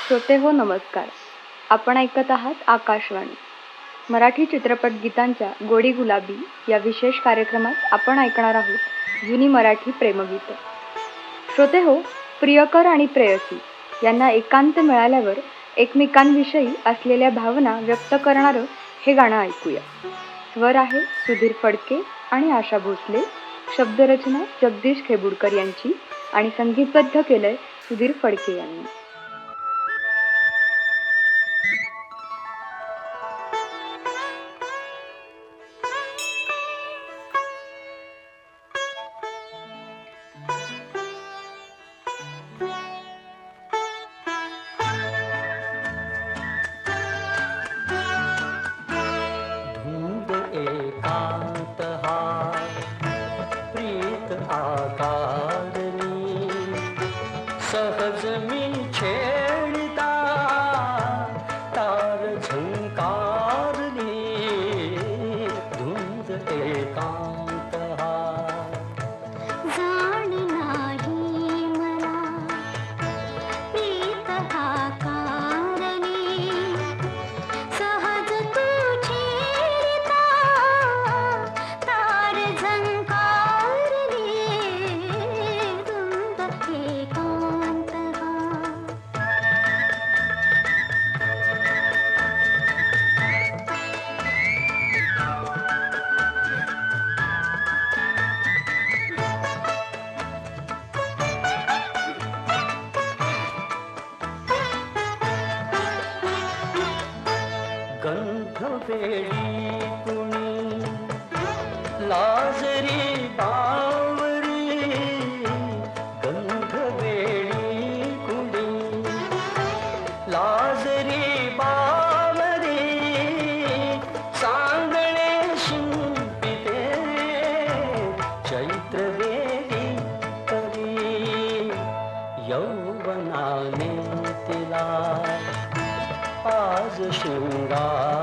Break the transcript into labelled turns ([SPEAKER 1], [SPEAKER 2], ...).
[SPEAKER 1] श्रोते हो नमस्कार. आपण ऐकत आहात आकाशवाणी. मराठी चित्रपट गीतांच्या गोडी गुलाबी या विशेष कार्यक्रमात आपण ऐकणार आहोत जुनी मराठी प्रेमगीतं. श्रोते हो, प्रियकर आणि प्रेयसी यांना एकांत मिळाल्यावर एकमेकांविषयी असलेल्या भावना व्यक्त करणारं हे गाणं ऐकूया. स्वर आहे सुधीर फडके आणि आशा भोसले, शब्दरचना जगदीश खेबुडकर यांची आणि संगीतबद्ध केलंय सुधीर फडके यांनी.
[SPEAKER 2] धुंद एकांत हा प्रीत आकारणी सहज मी छेडता तार झंकारली. धुंद एकांत हा
[SPEAKER 3] जाण नाही मला प्रीत हा कारणी सहज तू छेडता तार झंकारली. धुंद एकांत हा
[SPEAKER 2] गंधवेळी कुणी लाजरी बावरी. गंधवेळी कुणी लाजरी बावरी सांगणे शिंपिते चैत्रवेळी तरी यौवनाने तिला आज शृंगार